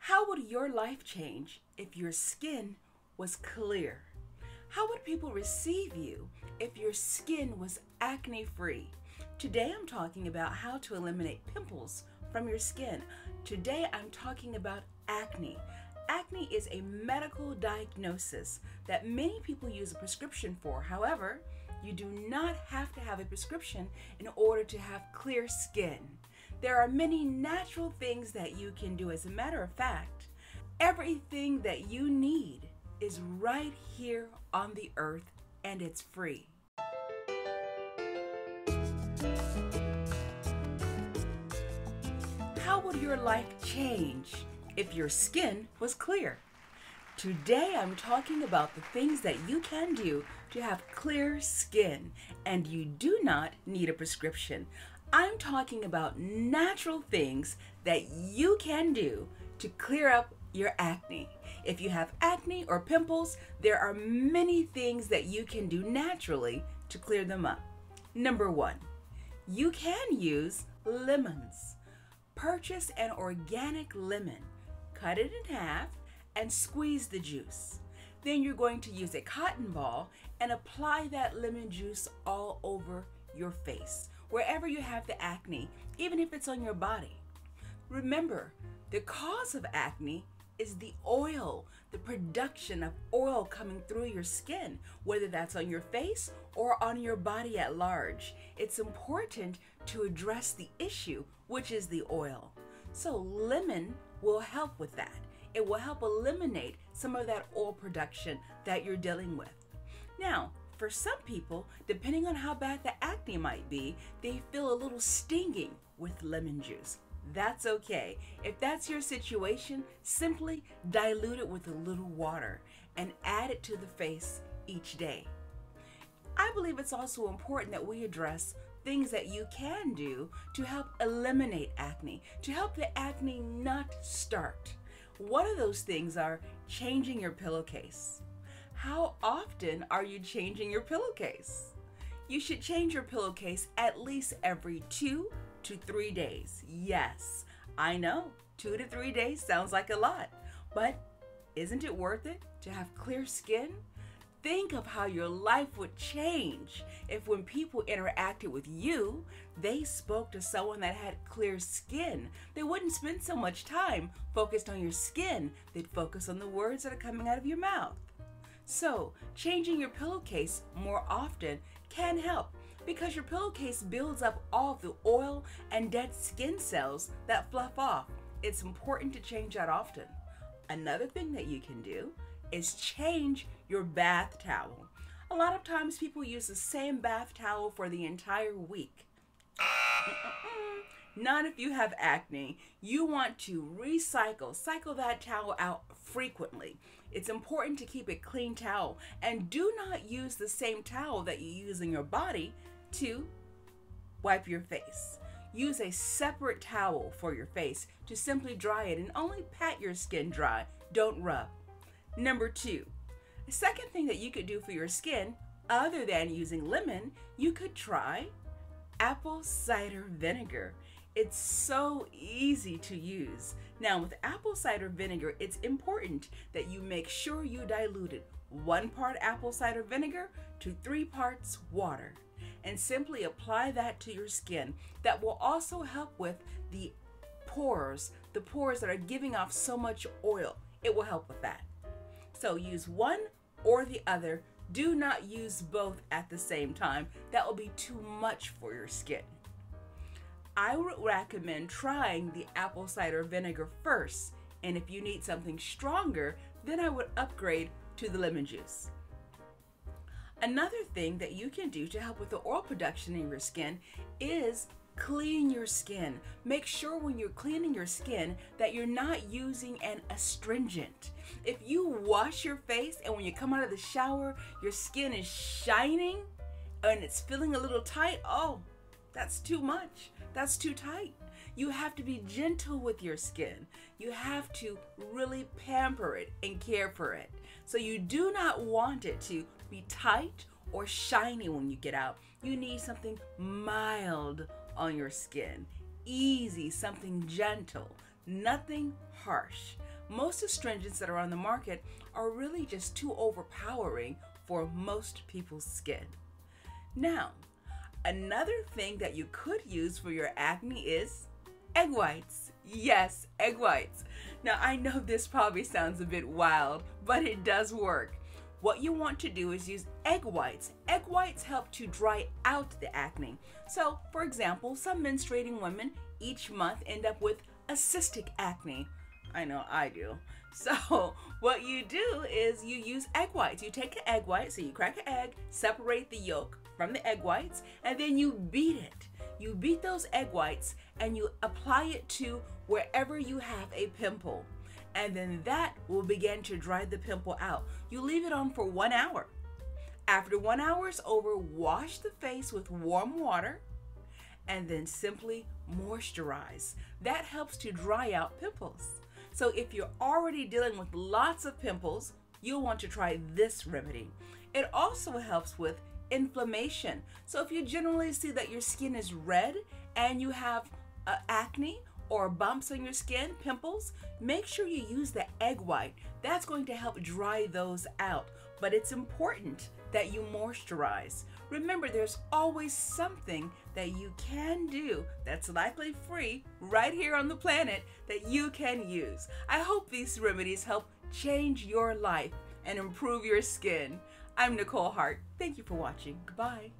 How would your life change if your skin was clear? How would people receive you if your skin was acne-free? Today I'm talking about how to eliminate pimples from your skin. Today I'm talking about acne. Acne is a medical diagnosis that many people use a prescription for. However, you do not have to have a prescription in order to have clear skin. There are many natural things that you can do. As a matter of fact, everything that you need is right here on the earth, and it's free. How would your life change if your skin was clear? Today I'm talking about the things that you can do to have clear skin, and you do not need a prescription. I'm talking about natural things that you can do to clear up your acne. If you have acne or pimples, there are many things that you can do naturally to clear them up. Number one, you can use lemons. Purchase an organic lemon, cut it in half, and squeeze the juice. Then you're going to use a cotton ball and apply that lemon juice all over your face, wherever you have the acne, even if it's on your body. Remember, the cause of acne is the oil, the production of oil coming through your skin, whether that's on your face or on your body at large. It's important to address the issue, which is the oil. So lemon will help with that. It will help eliminate some of that oil production that you're dealing with. Now, for some people, depending on how bad the acne might be, they feel a little stinging with lemon juice. That's okay. If that's your situation, simply dilute it with a little water and add it to the face each day. I believe it's also important that we address things that you can do to help eliminate acne, to help the acne not start. One of those things are changing your pillowcase. How often are you changing your pillowcase? You should change your pillowcase at least every 2 to 3 days. Yes, I know 2 to 3 days sounds like a lot, but isn't it worth it to have clear skin? Think of how your life would change if when people interacted with you, they spoke to someone that had clear skin. They wouldn't spend so much time focused on your skin. They'd focus on the words that are coming out of your mouth. So, changing your pillowcase more often can help because your pillowcase builds up all of the oil and dead skin cells that fluff off. It's important to change that often. Another thing that you can do is change your bath towel. A lot of times people use the same bath towel for the entire week. Not if you have acne. You want to cycle that towel out frequently. It's important to keep a clean towel, and do not use the same towel that you use in your body to wipe your face. Use a separate towel for your face to simply dry it, and only pat your skin dry. Don't rub. Number two, the second thing that you could do for your skin, other than using lemon, you could try apple cider vinegar. It's so easy to use. Now with apple cider vinegar, it's important that you make sure you dilute it 1 part apple cider vinegar to 3 parts water, and simply apply that to your skin. That will also help with the pores that are giving off so much oil. It will help with that. So use one or the other. Do not use both at the same time. That will be too much for your skin. I would recommend trying the apple cider vinegar first, and if you need something stronger, then I would upgrade to the lemon juice. Another thing that you can do to help with the oil production in your skin is clean your skin. Make sure when you're cleaning your skin that you're not using an astringent. If you wash your face and when you come out of the shower, your skin is shining and it's feeling a little tight, oh, that's too much. That's too tight. You have to be gentle with your skin. You have to really pamper it and care for it. So you do not want it to be tight or shiny when you get out. You need something mild on your skin. Easy, something gentle, nothing harsh. Most astringents that are on the market are really just too overpowering for most people's skin. Now, another thing that you could use for your acne is egg whites. Yes, egg whites. Now, I know this probably sounds a bit wild, but it does work. What you want to do is use egg whites. Egg whites help to dry out the acne. So, for example, some menstruating women each month end up with a cystic acne. I know I do. So what you do is you use egg whites. You take an egg white, so you crack an egg, separate the yolk from the egg whites, and then you beat it. You beat those egg whites and you apply it to wherever you have a pimple. And then that will begin to dry the pimple out. You leave it on for 1 hour. After 1 hour is over, wash the face with warm water and then simply moisturize. That helps to dry out pimples. So if you're already dealing with lots of pimples, you'll want to try this remedy. It also helps with inflammation. So if you generally see that your skin is red and you have acne or bumps on your skin, pimples, make sure you use the egg white. That's going to help dry those out. But it's important that you moisturize. Remember, there's always something that you can do that's likely free right here on the planet that you can use. I hope these remedies help change your life and improve your skin. I'm Nicole Hart. Thank you for watching. Goodbye.